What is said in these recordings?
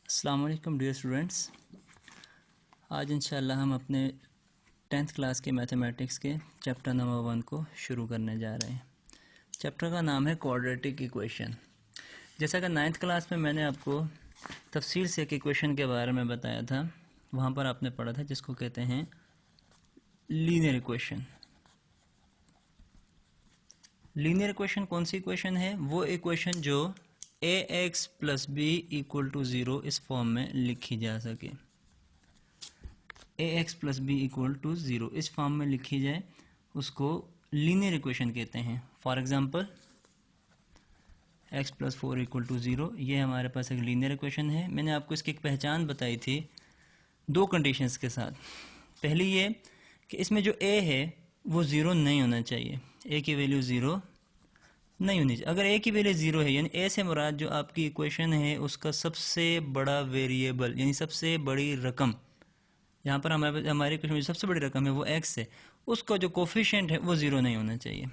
अस्सलाम वालेकुम dear students. आज इंशाल्लाह हम अपने 10th क्लास के मैथमेटिक्स के चैप्टर नंबर 1 को शुरू करने जा रहे हैं। चैप्टर का नाम है क्वाड्रेटिक इक्वेशन। जैसा कि 9th क्लास में मैंने आपको तफसील से एक इक्वेशन के बारे में बताया था, वहाँ पर आपने पढ़ा था जिसको कहते हैं लीनियर इक्वेशन। लीनियर इक्वेशन कौन सी इक्वेशन है? वो इक्वेशन जो ax plus B equal to 0 इस फॉर्म में लिखी जा सके। ax plus B equal to 0 इस फॉर्म में लिखी जाए उसको लीनियर इक्वेशन कहते हैं। For example x plus 4 equal to 0, ये हमारे पास एक लीनियर इक्वेशन है। मैंने आपको इसकी एक पहचान बताई थी दो कंडीशंस के साथ। पहली ये कि इसमें जो a है वो 0 नहीं होना चाहिए, a की वैल्यू 0 नहीं होनी चाहिए। अगर a की वैल्यू 0 है यानी a से मुराद जो आपकी इक्वेशन है उसका सबसे बड़ा वेरिएबल यानी सबसे बड़ी रकम, यहाँ पर हमारी इक्वेशन में सबसे बड़ी रकम है वो x है, उसका जो कोफिशिएंट है वो 0 नहीं होना चाहिए।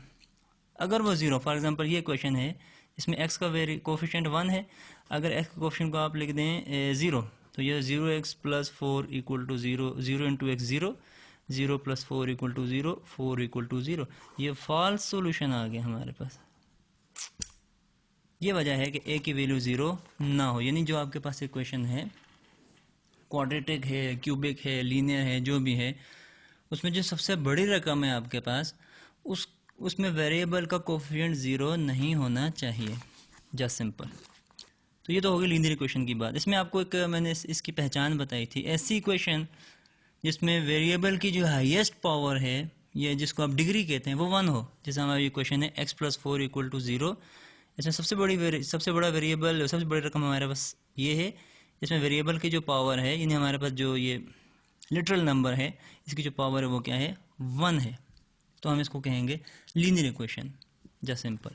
अगर वो 0, फॉर एग्जांपल ये क्वेश्चन है इसमें x का कोफिशिएंट 1 है, अगर x के कोफिशिएंट को आप लिख दें 0 तो ये 0x plus 4 equal to 0, 0 into X 0, 0 plus 4 equal to 0, 4 equal to 0, ये फॉल्स सोल्यूशन आ गया हमारे पास। ये वजह है कि a की वैल्यू 0 ना हो, यानी जो आपके पास इक्वेशन है क्वाड्रेटिक है, क्यूबिक है, लीनियर है, जो भी है, उसमें जो सबसे बड़ी रकम है आपके पास उसमें वेरिएबल का कोफिशिएंट 0 नहीं होना चाहिए। Just simple. तो ये तो होगी लीनियर इक्वेशन की बात। इसमें आपको एक मैंने इसकी पहचान बताई थी, ऐसी इक्वेशन जिसमें वेरिएबल की जो हाईएस्ट पावर है ये जिसको आप डिग्री कहते हैं वो 1 हो। जैसे हमारी इक्वेशन है x प्लस 4 इक्वल टू 0, इसमें सबसे बड़ा वेरिएबल, सबसे बड़ी रकम हमारे पास ये है। इसमें वेरिएबल की जो पावर है यानी हमारे पास जो ये लिटरल नंबर है इसकी जो पावर है वो क्या है? 1 है। तो हम इसको कहेंगे लीनियर इक्वेशन। Just simple.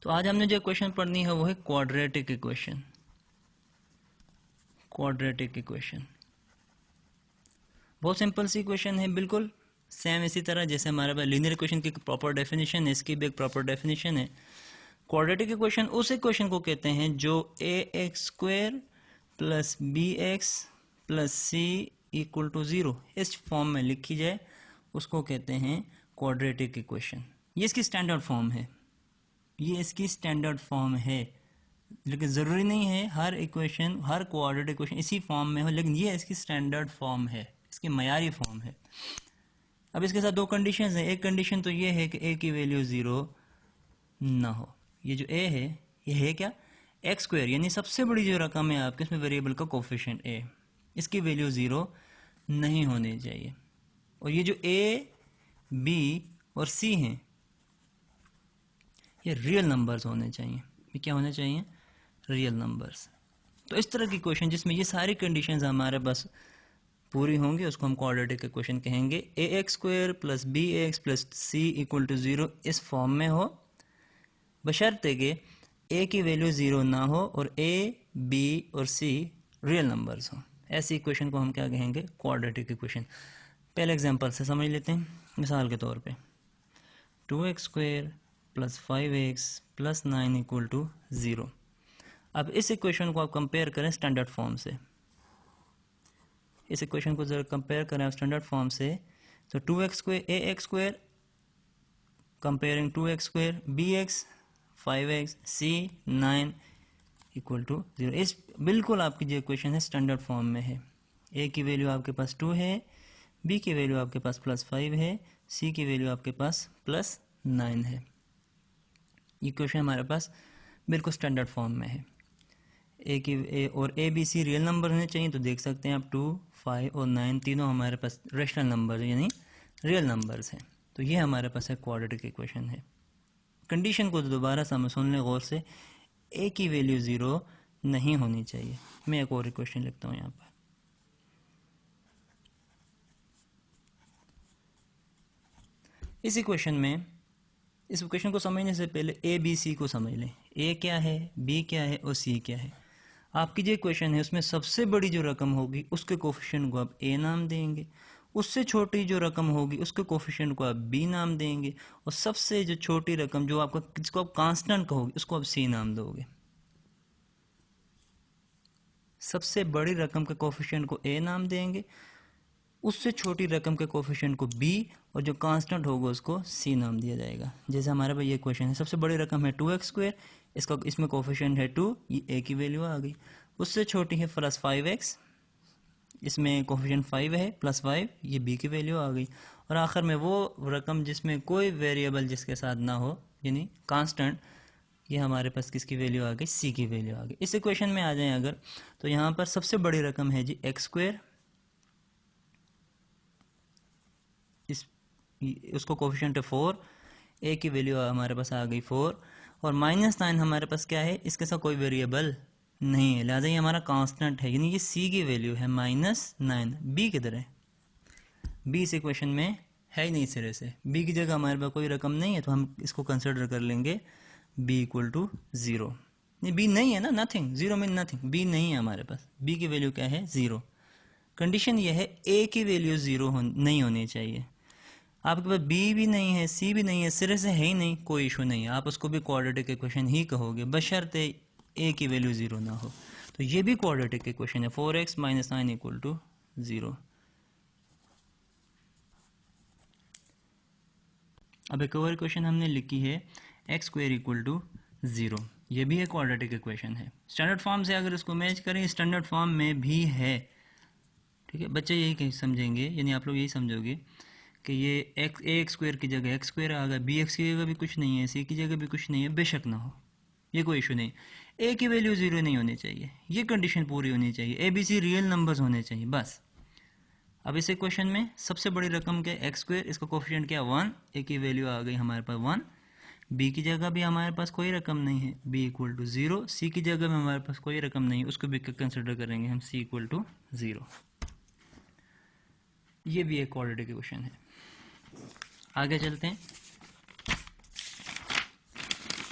तो आज हमने जो इक्वेशन पढ़नी है वो है क्वाड्रेटिक इक्वेशन। क्वाड्रेटिक इक्वेशन बहुत सिंपल सी इक्वेशन है, बिल्कुल सेम इसी तरह जैसे हमारे पास लीनियर इक्वेशन की प्रॉपर डेफिनेशन है, इसकी भी एक प्रॉपर डेफिनेशन है। क्वाड्रेटिक इक्वेशन उस इक्वेशन को कहते हैं जो ax square plus bx plus c equal to 0 इस फॉर्म में लिखी जाए उसको कहते हैं क्वाड्रेटिक इक्वेशन। ये इसकी स्टैंडर्ड फॉर्म है, ये इसकी स्टैंडर्ड फॉर्म है, लेकिन ज़रूरी नहीं है हर इक्वेशन, हर क्वाड्रेटिक इक्वेशन इसी फॉर्म में हो, लेकिन ये इसकी स्टैंडर्ड फॉर्म है, इसकी मयारी फॉर्म है। अब इसके साथ दो कंडीशंस हैं। एक कंडीशन तो ये है कि a की वैल्यू 0 ना हो। ये जो a है ये है क्या? एक्स स्क्वायर, यानी सबसे बड़ी जो रकम है आपके इसमें वेरिएबल का कोफिशिएंट a, इसकी वैल्यू 0 नहीं होनी चाहिए। और ये जो a, b और c हैं ये रियल नंबर्स होने चाहिए। ये क्या होने चाहिए? Real numbers. तो इस तरह की क्वेश्चन जिसमें ये सारी कंडीशंस हमारे पास पूरी होंगी उसको हम क्वाड्रेटिक इक्वेशन कहेंगे। ax square plus bx plus c equal to 0 इस फॉर्म में हो, बशर्ते कि a की वैल्यू 0 ना हो और a, b और c रियल नंबर्स हो। ऐसी इक्वेशन को हम क्या कहेंगे? Quadratic equation. पहले एग्जांपल से समझ लेते हैं। मिसाल के तौर पे 2x square plus 5x plus 9 equal to 0। अब इस इक्वेशन को आप कंपेयर करें स्टैंडर्ड फॉर्म से। इस इक्वेशन को जरा कंपेयर करें आप स्टैंडर्ड फॉर्म से, तो 2x square ax square comparing 2x square bx 5x c 9 equal to 0। इस बिल्कुल आपकी जो इक्वेशन है स्टैंडर्ड फॉर्म में है। a की वैल्यू आपके पास 2 है, b की वैल्यू आपके पास प्लस 5 है, c की वैल्यू आपके पास प्लस 9 है। ये क्वेश्चन हमारे पास बिल्कुल स्टैंडर्ड फॉर्म में है। और A B C real number होने चाहिए, तो देख सकते हैं आप 2, 5 और 9 तीनों हमारे पास रेशनल नंबर यानी रियल नंबर्स हैं। तो ये हमारे पास एक क्वाड्रेटिक इक्वेशन है। कंडीशन को दोबारा सुन लें गौर से, ए की वैल्यू 0 नहीं होनी चाहिए। मैं एक और इक्वेशन लिखता हूँ यहाँ पर। इस इक्वेशन में, इस इक्वेशन को समझने से पहले ए बी सी को समझ लें। ए क्या है, बी क्या है और सी क्या है। आपकी जो इक्वेशन है उसमें सबसे बड़ी जो रकम होगी उसके कोफिशिएंट को आप ए नाम देंगे, उससे छोटी जो रकम होगी उसके कोफिशिएंट को आप बी नाम देंगे, और सबसे जो छोटी रकम जो आपका जिसको आप कांस्टेंट कहोगे उसको आप सी नाम दोगे। सबसे बड़ी रकम के कोफिशिएंट को a नाम देंगे, उससे छोटी रकम के कोफिशिएंट को b, और जो कांस्टेंट होगा उसको c नाम दिया जाएगा। जैसे हमारे पास ये क्वेश्चन है, सबसे बड़ी रकम है 2x², इसमें कोफिशिएंट है 2, ये a की वैल्यू आ गई। उससे छोटी है +5x, इसमें कोफिशिएंट 5 है, +5, ये b की वैल्यू आ गई। और आखिर में वो रकम जिसमें कोई वेरिएबल जिसके साथ ना हो, यानी कांस्टेंट, ये हमारे पास किसकी वैल्यू आ गई, c की वैल्यू आ गई। इस इक्वेशन में आ जाए अगर, तो यहाँ पर सबसे बड़ी रकम है जी x², उसको कोफिशिएंट है 4, a की वैल्यू हमारे पास आ गई 4, और -9 हमारे पास क्या है, इसके साथ कोई वेरिएबल नहीं है, लिहाजा ये हमारा कांस्टेंट है, यानी ये c की वैल्यू है -9। b किधर है, b इस इक्वेशन में है ही नहीं सिरे से, b की जगह हमारे पास कोई रकम नहीं है, तो हम इसको कंसिडर कर लेंगे b = 0। नहीं, b नहीं है ना, नथिंग, 0 मीन नथिंग, b नहीं है हमारे पास, b की वैल्यू क्या है, 0। कंडीशन ये है a की वैल्यू 0 नहीं होनी चाहिए। आपके पास b भी नहीं है, c भी नहीं है, सिरे से है ही नहीं, कोई इशू नहीं है, आप उसको भी क्वाड्रेटिक इक्वेशन ही कहोगे, बशर्ते a की वैल्यू 0 ना हो। तो ये भी क्वाड्रेटिक इक्वेशन है, 4x - 9 = 0। अब एक और इक्वेशन हमने लिखी है x² = 0, ये भी एक क्वाड्रेटिक इक्वेशन है। स्टैंडर्ड फॉर्म से अगर इसको मैच करें, स्टैंडर्ड फॉर्म में भी है, ठीक है बच्चे, यही समझेंगे, यानी आप लोग यही समझोगे कि ये ax² की जगह x² आ गया, bx की जगह भी कुछ नहीं है, c की जगह भी कुछ नहीं है, बेशक ना हो, ये कोई इशू नहीं। a की वैल्यू 0 नहीं होनी चाहिए, ये कंडीशन पूरी होनी चाहिए, abc रियल नंबर्स होने चाहिए बस। अब इस इक्वेशन में सबसे बड़ी रकम के x², इसका कोफिशिएंट क्या 1, a की वैल्यू आ गई हमारे पास 1, b की जगह भी हमारे पास कोई रकम नहीं है, b = 0, c की जगह में हमारे पास कोई रकम नहीं है, उसको भी कंसिडर करेंगे हम, c = 0। ये भी एक क्वाड्रेटिक इक्वेशन है। आगे चलते हैं,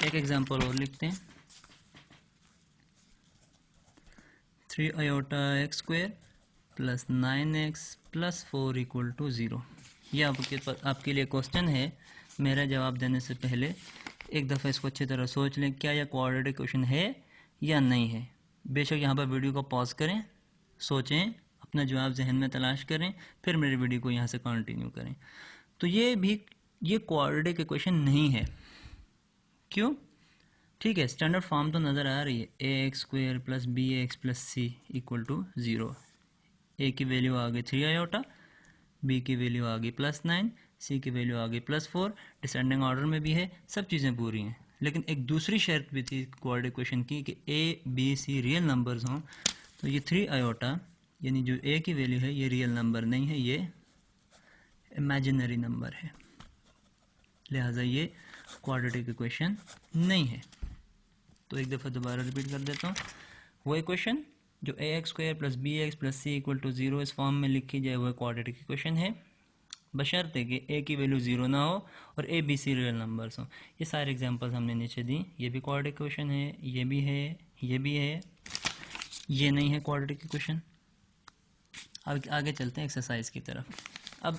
एक एग्जांपल और लिखते हैं। 3i x² + 9x + 4 = 0। यह आपके लिए क्वेश्चन है। मेरा जवाब देने से पहले एक दफ़ा इसको अच्छी तरह सोच लें, क्या यह क्वाड्रेटिक इक्वेशन है या नहीं है। बेशक यहाँ पर वीडियो को पॉज करें, सोचें, अपना जवाब जहन में तलाश करें, फिर मेरी वीडियो को यहाँ से कंटिन्यू करें। तो ये क्वाड्रेटिक इक्वेशन नहीं है। क्यों? ठीक है, स्टैंडर्ड फॉर्म तो नज़र आ रही है, ax² + bx + c = 0। a की वैल्यू आ गई 3i, b की वैल्यू आ गई +9, c की वैल्यू आ गई +4, डिसेंडिंग ऑर्डर में भी है, सब चीज़ें पूरी हैं। लेकिन एक दूसरी शर्त भी थी क्वाड्रेटिक इक्वेशन की कि a b c real numbers हों। तो ये 3i, यानी जो a की वैल्यू है ये रियल नंबर नहीं है, ये इमेजिनरी नंबर है, लिहाजा ये क्वाड्रेटिक इक्वेशन नहीं है। तो एक दफ़ा दोबारा रिपीट कर देता हूँ, वो इक्वेशन जो ax² + bx + c = 0 इस फॉर्म में लिखी जाए, वह क्वाड्रेटिक इक्वेशन है, बशर्ते कि a की वैल्यू 0 ना हो और a b c real numbers हों। ये सारे एग्जांपल्स हमने नीचे दी। ये भी क्वाड्रेटिक इक्वेशन है, ये भी है, ये भी है, ये नहीं है क्वाड्रेटिक इक्वेशन। अब आगे चलते हैं एक्सरसाइज की तरफ। अब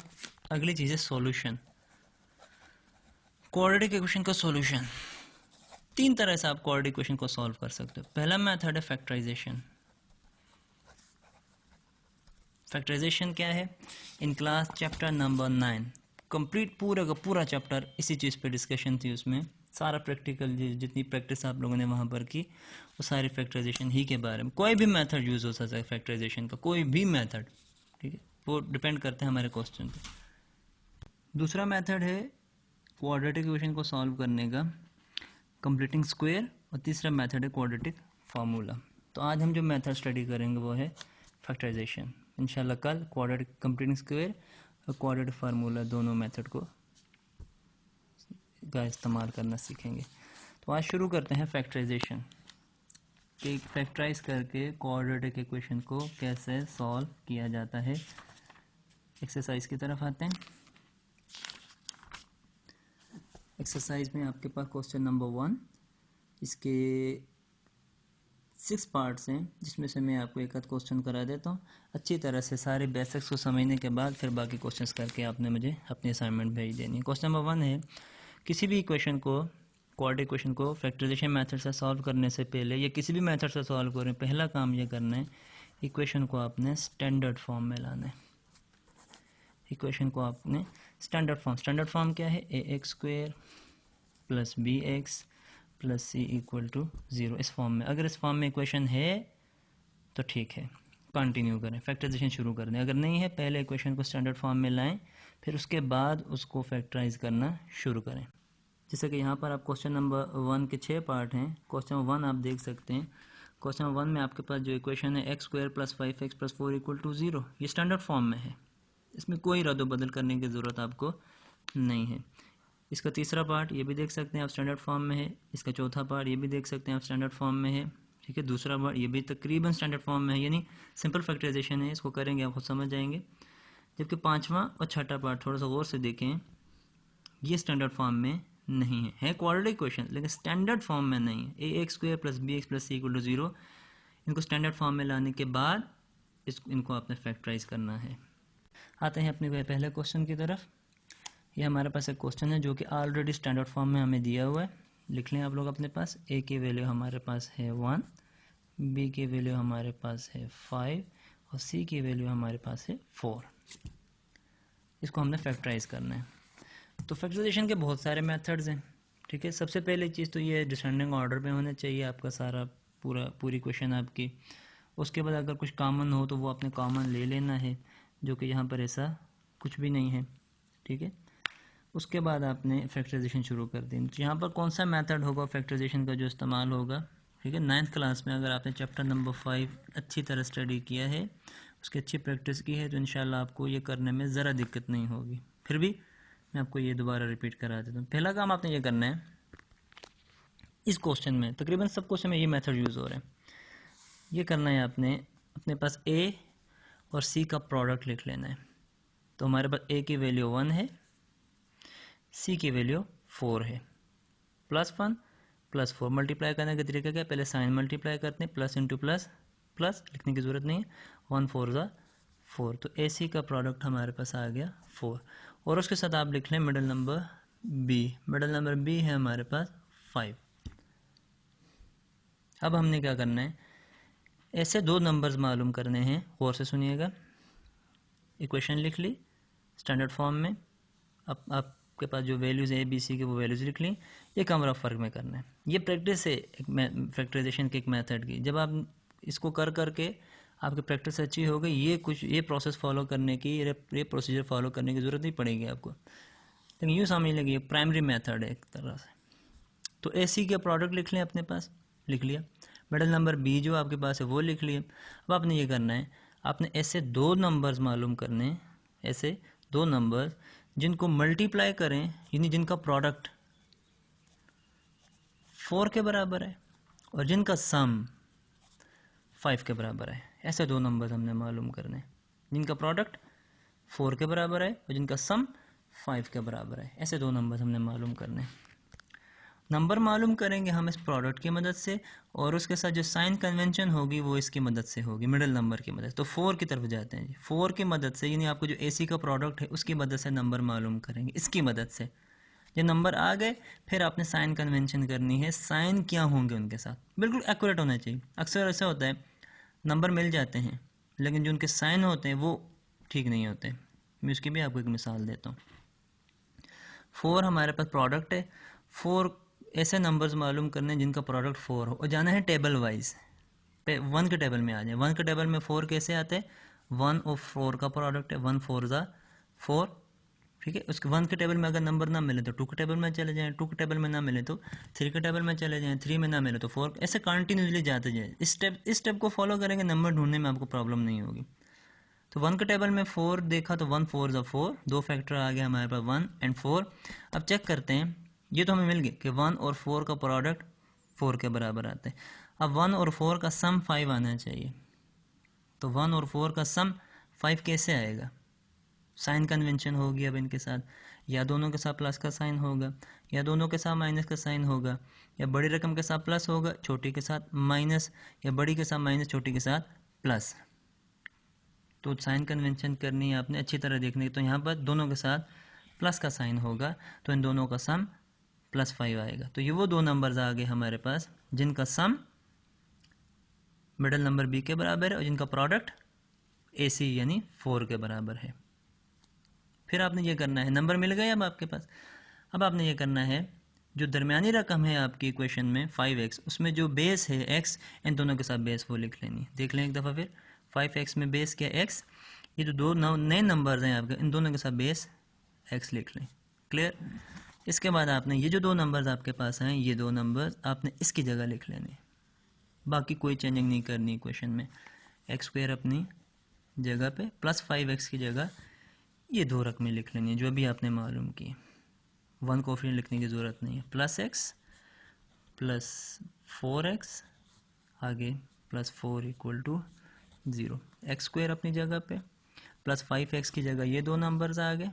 अगली चीज़ है सॉल्यूशन। क्वाड्रेटिक इक्वेशन का सॉल्यूशन 3 तरह से आप क्वाड्रेटिक इक्वेशन को सॉल्व कर सकते हो। पहला मेथड है फैक्टराइजेशन। फैक्टराइजेशन क्या है? In class chapter number 9 complete पूरा का पूरा चैप्टर इसी चीज़ पे डिस्कशन थी। उसमें सारा प्रैक्टिकल जितनी प्रैक्टिस आप लोगों ने वहाँ पर की, वो सारी फैक्टराइजेशन ही के बारे में। कोई भी मेथड यूज़ हो सकता है फैक्टराइजेशन का, कोई भी मेथड, ठीक है, वो डिपेंड करते हैं हमारे क्वेश्चन पे। दूसरा मेथड है क्वाड्रेटिक इक्वेशन को सॉल्व करने का, कंप्लीटिंग स्क्वायर, और तीसरा मेथड है क्वाड्रेटिक फार्मूला। तो आज हम जो मेथड स्टडी करेंगे वो है फैक्टराइजेशन। इंशाल्लाह कल क्वाड्रेटिक कंप्लीटिंग स्क्वायर और क्वाड्रेटिक फार्मूला दोनों मेथड का इस्तेमाल करना सीखेंगे। तो आज शुरू करते हैं फैक्टराइजेशन, कि फैक्टराइज करके क्वाड्रेटिक इक्वेशन को कैसे सॉल्व किया जाता है। एक्सरसाइज की तरफ आते हैं। एक्सरसाइज में आपके पास क्वेश्चन नंबर 1, इसके 6 पार्ट्स हैं, जिसमें से मैं आपको एक आध क्वेश्चन करा देता हूँ। अच्छी तरह से सारे बेसिक्स को समझने के बाद फिर बाकी क्वेश्चंस करके आपने मुझे अपनी असाइनमेंट भेज देनी है। क्वेश्चन नंबर 1 है, किसी भी इक्वेशन को क्वाड्रेटिक इक्वेशन को फैक्टराइजेशन मेथड से सॉल्व करने से पहले या किसी भी मेथड से सॉल्व करें, पहला काम ये करना है, इक्वेशन को आपने स्टैंडर्ड फॉर्म में लाना है। इक्वेशन को आपने स्टैंडर्ड फॉर्म क्या है, ax² plus bx plus c equal to 0, इस फॉर्म में। अगर इस फॉर्म में इक्वेशन है तो ठीक है, कंटिन्यू करें, फैक्टराइजेशन शुरू कर दें। अगर नहीं है, पहले इक्वेशन को स्टैंडर्ड फॉर्म में लाएं, फिर उसके बाद उसको फैक्टराइज करना शुरू करें। जैसे कि यहाँ पर आप क्वेश्चन नंबर 1 के 6 पार्ट हैं। क्वेश्चन 1 आप देख सकते हैं। क्वेश्चन 1 में आपके पास जो इक्वेशन है x² plus 5x plus 4 equal to 0, ये स्टैंडर्ड फॉर्म में है, इसमें कोई रद्द बदल करने की ज़रूरत आपको नहीं है। इसका तीसरा पार्ट ये भी देख सकते हैं आप, स्टैंडर्ड फॉर्म में है। इसका चौथा पार्ट ये भी देख सकते हैं आप, स्टैंडर्ड फॉर्म में है। ठीक है, दूसरा पार्ट ये भी तकरीबन स्टैंडर्ड फॉर्म में है, यानी सिंपल फैक्टराइजेशन है, इसको करेंगे आप खुद समझ जाएंगे। जबकि पांचवा और छठा पार्ट थोड़ा सा गौर से देखें, ये स्टैंडर्ड फॉर्म में नहीं है क्वाड्रेटिक इक्वेशन, लेकिन स्टैंडर्ड फॉर्म में नहीं है। ax² plus bx plus c equal to 0, इनको स्टैंडर्ड फॉर्म में लाने के बाद इनको आपने फैक्टराइज करना है। आते हैं अपने पहले क्वेश्चन की तरफ। ये हमारे पास एक क्वेश्चन है जो कि ऑलरेडी स्टैंडर्ड फॉर्म में हमें दिया हुआ है। लिख लें आप लोग अपने पास। a की वैल्यू हमारे पास है 1, b की वैल्यू हमारे पास है 5 और c की वैल्यू हमारे पास है 4। इसको हमने फैक्टराइज करना है। तो फैक्टराइजेशन के बहुत सारे मेथड्स हैं। ठीक है, सबसे पहले चीज़ तो ये डिसेंडिंग ऑर्डर में होना चाहिए आपका सारा पूरी क्वेश्चन आपकी। उसके बाद अगर कुछ कॉमन हो तो वो आपने कॉमन ले लेना है, जो कि यहाँ पर ऐसा कुछ भी नहीं है। ठीक है, उसके बाद आपने फैक्टराइजेशन शुरू कर दी। तो यहाँ पर कौन सा मेथड होगा फैक्टराइजेशन का जो इस्तेमाल होगा, ठीक है, 9th क्लास में अगर आपने चैप्टर नंबर 5 अच्छी तरह स्टडी किया है, उसकी अच्छी प्रैक्टिस की है, तो इंशाल्लाह आपको ये करने में ज़रा दिक्कत नहीं होगी। फिर भी मैं आपको ये दोबारा रिपीट करा देता हूँ। पहला काम आपने ये करना है, इस क्वेश्चन में तकरीबन सब क्वेश्चन में ये मेथड यूज़ हो रहा है। ये करना है आपने, अपने पास a और c का प्रोडक्ट लिख लेना है। तो हमारे पास a की वैल्यू 1 है, c की वैल्यू 4 है। प्लस 1 प्लस 4 मल्टीप्लाई करने का तरीका क्या है, पहले साइन मल्टीप्लाई करते हैं, प्लस इंटू प्लस, प्लस लिखने की ज़रूरत नहीं है। 1 4 ज़ा 4, तो AC का प्रोडक्ट हमारे पास आ गया 4। और उसके साथ आप लिख लें middle number B। Middle number B है हमारे पास 5। अब हमने क्या करना है, ऐसे दो नंबर्स मालूम करने हैं। गौर से सुनिएगा। इक्वेशन लिख ली स्टैंडर्ड फॉर्म में, अब आपके पास जो वैल्यूज़ है ABC की वो वैल्यूज़ लिख ली। ये कम रफ फर्क में करना है। ये प्रैक्टिस है एक फैक्टराइजेशन के एक मेथड की। जब आप इसको कर करके आपकी प्रैक्टिस अच्छी हो गई, ये प्रोसेस फॉलो करने की, ये प्रोसीजर फॉलो करने की ज़रूरत नहीं पड़ेगी आपको। लेकिन यूँ समझ लेंगे ये प्राइमरी मेथड है एक तरह से। तो AC के प्रोडक्ट लिख लें, अपने पास लिख लिया। मिडल नंबर B जो आपके पास है वो लिख लिए। अब आपने ये करना है, आपने ऐसे दो नंबर्स मालूम करने हैं, ऐसे दो नंबर्स जिनको मल्टीप्लाई करें, यानी जिनका प्रोडक्ट 4 के बराबर है और जिनका सम 5 के बराबर है। ऐसे दो नंबर्स हमने मालूम करने हैं, जिनका प्रोडक्ट 4 के बराबर है और जिनका सम 5 के बराबर है। ऐसे दो नंबर्स हमने मालूम करने हैं। नंबर मालूम करेंगे हम इस प्रोडक्ट की मदद से, और उसके साथ जो साइन कन्वेंशन होगी वो इसकी मदद से होगी, मिडिल नंबर की मदद से। तो 4 की तरफ जाते हैं जी। 4 की मदद से, यानी आपको जो AC का प्रोडक्ट है उसकी मदद से नंबर मालूम करेंगे, इसकी मदद से। ये नंबर आ गए, फिर आपने साइन कन्वेंशन करनी है। साइन क्या होंगे उनके साथ, बिल्कुल एक्यूरेट होना चाहिए। अक्सर ऐसा होता है नंबर मिल जाते हैं लेकिन जो उनके साइन होते हैं वो ठीक नहीं होते। मैं उसकी भी आपको एक मिसाल देता हूँ। 4 हमारे पास प्रोडक्ट है। 4 ऐसे नंबर्स मालूम करने जिनका प्रोडक्ट 4 हो, और जाना है टेबल वाइज। 1 के टेबल में आ जाए। 1 के टेबल में 4 कैसे आते हैं, 1 और 4 का प्रोडक्ट है, 1 4 ज़ा 4। ठीक है, उसके 1 के टेबल में अगर नंबर ना मिले तो 2 के टेबल में चले जाएं, 2 के टेबल में ना मिले तो 3 के टेबल में चले जाएं, 3 में ना मिले तो 4। ऐसे कंटिन्यूसली जाते जाए। इस स्टेप को फॉलो करेंगे, नंबर ढूंढने में आपको प्रॉब्लम नहीं होगी। तो 1 के टेबल में 4 देखा तो 1 4 ज़ा 4, दो फैक्टर आ गया हमारे पास 1 एंड 4। अब चेक करते हैं, ये तो हमें मिल गया कि 1 और 4 का प्रोडक्ट 4 के बराबर आता है। अब 1 और 4 का सम 5 आना चाहिए। तो 1 और 4 का सम 5 कैसे आएगा, साइन कन्वेंशन होगी। अब इनके साथ या दोनों के साथ प्लस का साइन होगा, या दोनों के साथ माइनस का साइन होगा, या बड़ी रकम के साथ प्लस होगा, छोटी के साथ माइनस, या बड़ी के साथ माइनस, छोटी के साथ प्लस। तो साइन कन्वेंशन करनी है आपने अच्छी तरह देखनी है। तो यहाँ पर दोनों के साथ प्लस का साइन होगा, तो इन दोनों का सम +5 आएगा। तो ये वो दो नंबर्स आ गए हमारे पास जिनका सम मिडल नंबर बी के बराबर है और जिनका प्रोडक्ट AC यानी 4 के बराबर है। फिर आपने ये करना है, नंबर मिल गए अब आपके पास। अब आपने ये करना है, जो दरमियानी रकम है आपकी इक्वेशन में 5x, उसमें जो बेस है x, इन दोनों के साथ बेस वो लिख लेनी है। देख लें एक दफ़ा फिर, 5x में बेस क्या x, ये जो दो नए नंबर्स हैं आपके, इन दोनों के साथ बेस x लिख लें। क्लियर? इसके बाद आपने ये जो दो नंबर्स आपके पास हैं, ये दो नंबर्स आपने इसकी जगह लिख लेने, बाकी कोई चेंजिंग नहीं करनी इक्वेशन में। x² अपनी जगह पे प्लस 5x की जगह ये दो रकमें लिख लेनी है जो अभी आपने मालूम की। 1 कोफिशिएंट लिखने की ज़रूरत नहीं है। +x प्लस 4x आगे +4 = 0। x² अपनी जगह पे प्लस 5x की जगह ये दो नंबर्स आ गए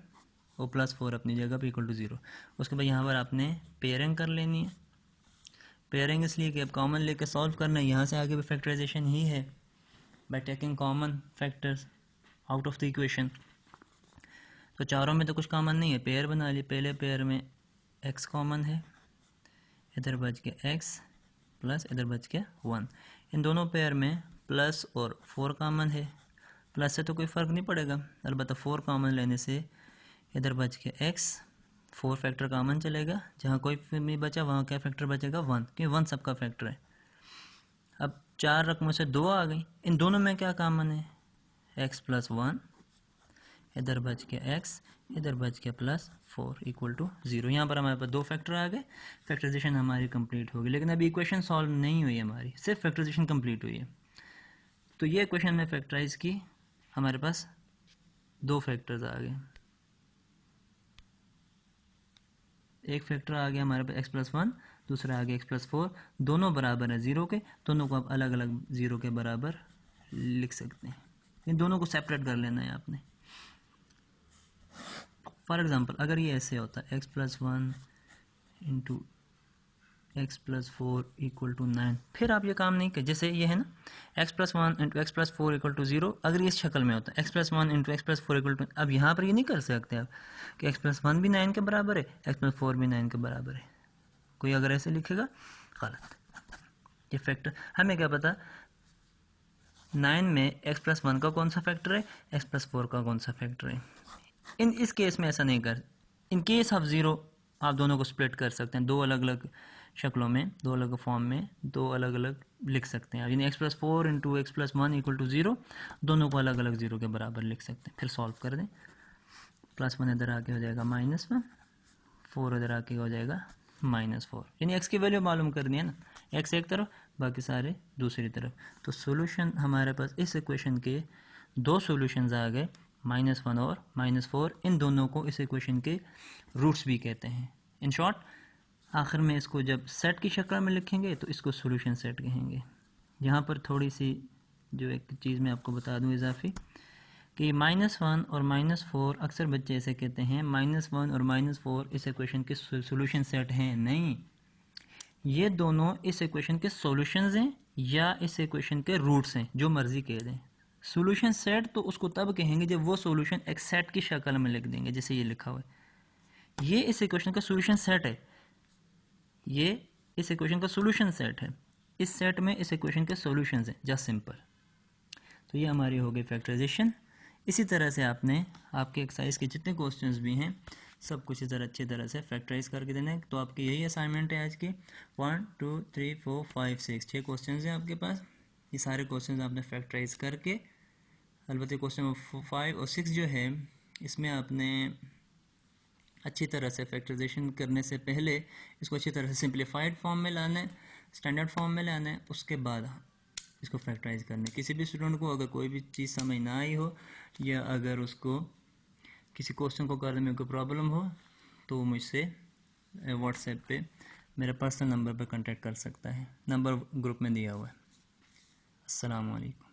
और +4 अपनी जगह पे = 0। उसके बाद यहाँ पर आपने पेयरिंग कर लेनी है। पेयरिंग इसलिए कि अब कॉमन लेके सॉल्व करना है, यहाँ से आगे भी फैक्टराइजेशन ही है by taking common factors out of the equation. तो चारों में तो कुछ कॉमन नहीं है, पेयर बना लिए। पहले पेयर में x कॉमन है, इधर बच गया x प्लस इधर बच गया 1। इन दोनों पेयर में प्लस और 4 कॉमन है, प्लस से तो कोई फ़र्क नहीं पड़ेगा, अलबत्ता 4 कॉमन लेने से इधर बच गया x, 4 फैक्टर कॉमन चलेगा, जहाँ कोई नहीं बचा वहाँ क्या फैक्टर बचेगा 1, क्योंकि 1 सबका फैक्टर है। अब 4 रकमों से 2 आ गई, इन दोनों में क्या कॉमन है, x + 1, इधर बच गया x, इधर बच गया +4 = 0। यहाँ पर हमारे पास दो फैक्टर आ गए, फैक्टराइजेशन हमारी कंप्लीट होगी। लेकिन अभी इक्वेशन सॉल्व नहीं हुई हमारी, सिर्फ फैक्टराइजेशन कंप्लीट हुई है। तो ये इक्वेशन में फैक्टराइज की, हमारे पास दो फैक्टर्स आ गए। एक फैक्टर आ गया हमारे पास x + 1, दूसरा आ गया x + 4, दोनों बराबर है 0 के, दोनों को आप अलग अलग 0 के बराबर लिख सकते हैं। इन दोनों को सेपरेट कर लेना है आपने। फॉर एग्जांपल अगर ये ऐसे होता है x + 1 × x + 4 = 9, फिर आप ये काम नहीं कर, जैसे ये है ना x + 1 × x + 4 = 0, अगर ये इस शक्ल में होता है x + 1 × x + 4 = अब यहाँ पर ये नहीं कर सकते आप कि x + 1 भी 9 के बराबर है, x + 4 भी 9 के बराबर है। कोई अगर ऐसे लिखेगा गलत। ये फैक्टर हमें क्या पता 9 में x + 1 का कौन सा फैक्टर है, x + 4 का कौन सा फैक्टर है। इस केस में ऐसा नहीं कर, इन केस ऑफ 0 आप दोनों को स्प्लिट कर सकते हैं, दो अलग अलग शक्लों में, दो अलग फॉर्म में, दो अलग अलग लिख सकते हैं। यानी x + 4 × x + 1 = 0, दोनों को अलग अलग 0 के बराबर लिख सकते हैं। फिर सॉल्व कर दें, +1 इधर आके हो जाएगा -1, 4 इधर आके हो जाएगा -4। यानी x की वैल्यू मालूम करनी है ना, x एक तरफ बाकी सारे दूसरी तरफ। तो सोल्यूशन हमारे पास इस इक्वेशन के दो सोल्यूशंस आ गए, -1 और -4। इन दोनों को इस इक्वेशन के रूट्स भी कहते हैं। इन शॉर्ट आखिर में इसको जब सेट की शक्ल में लिखेंगे तो इसको सोल्यूशन सेट कहेंगे। यहाँ पर थोड़ी सी जो एक चीज़ मैं आपको बता दूँ इजाफी, कि -1 और -4 अक्सर बच्चे ऐसे कहते हैं -1 और -4 इस इक्वेशन के सोल्यूशन सेट हैं। नहीं, ये दोनों इस इक्वेशन के सॉल्यूशंस हैं या इस इक्वेशन के रूट्स हैं, जो मर्जी कह दें। सॉल्यूशन सेट तो उसको तब कहेंगे जब वो सॉल्यूशन एक सेट की शक्ल में लिख देंगे, जैसे ये लिखा हुआ है, ये इस इक्वेशन का सॉल्यूशन सेट है, ये इस इक्वेशन का सॉल्यूशन सेट है, इस सेट में इस इक्वेशन के सॉल्यूशंस हैं, जस्ट सिंपल। तो ये हमारी हो गई फैक्टराइजेशन। इसी तरह से आपने आपके एक्सरसाइज के जितने क्वेश्चंस भी हैं सब कुछ इधर अच्छी तरह से फैक्टराइज करके देना है। तो आपकी यही असाइनमेंट है आज की। 1 2 3 4 5 6 6 क्वेश्चंस हैं आपके पास। ये सारे क्वेश्चंस आपने फैक्टराइज करके, अलबत्ते क्वेश्चन नंबर 5 और 6 जो है इसमें आपने अच्छी तरह से फैक्टराइजेशन करने से पहले इसको अच्छी तरह से सिंप्लीफाइड फॉर्म में लाना है, स्टैंडर्ड फॉर्म में लाना है, उसके बाद इसको फैक्टराइज करना है। किसी भी स्टूडेंट को अगर कोई भी चीज़ समझ ना आई हो या अगर उसको किसी क्वेश्चन को करने में कोई प्रॉब्लम हो तो मुझसे व्हाट्सएप पे मेरे पर्सनल नंबर पर कांटेक्ट कर सकता है। नंबर ग्रुप में दिया हुआ है। अस्सलाम वालेकुम।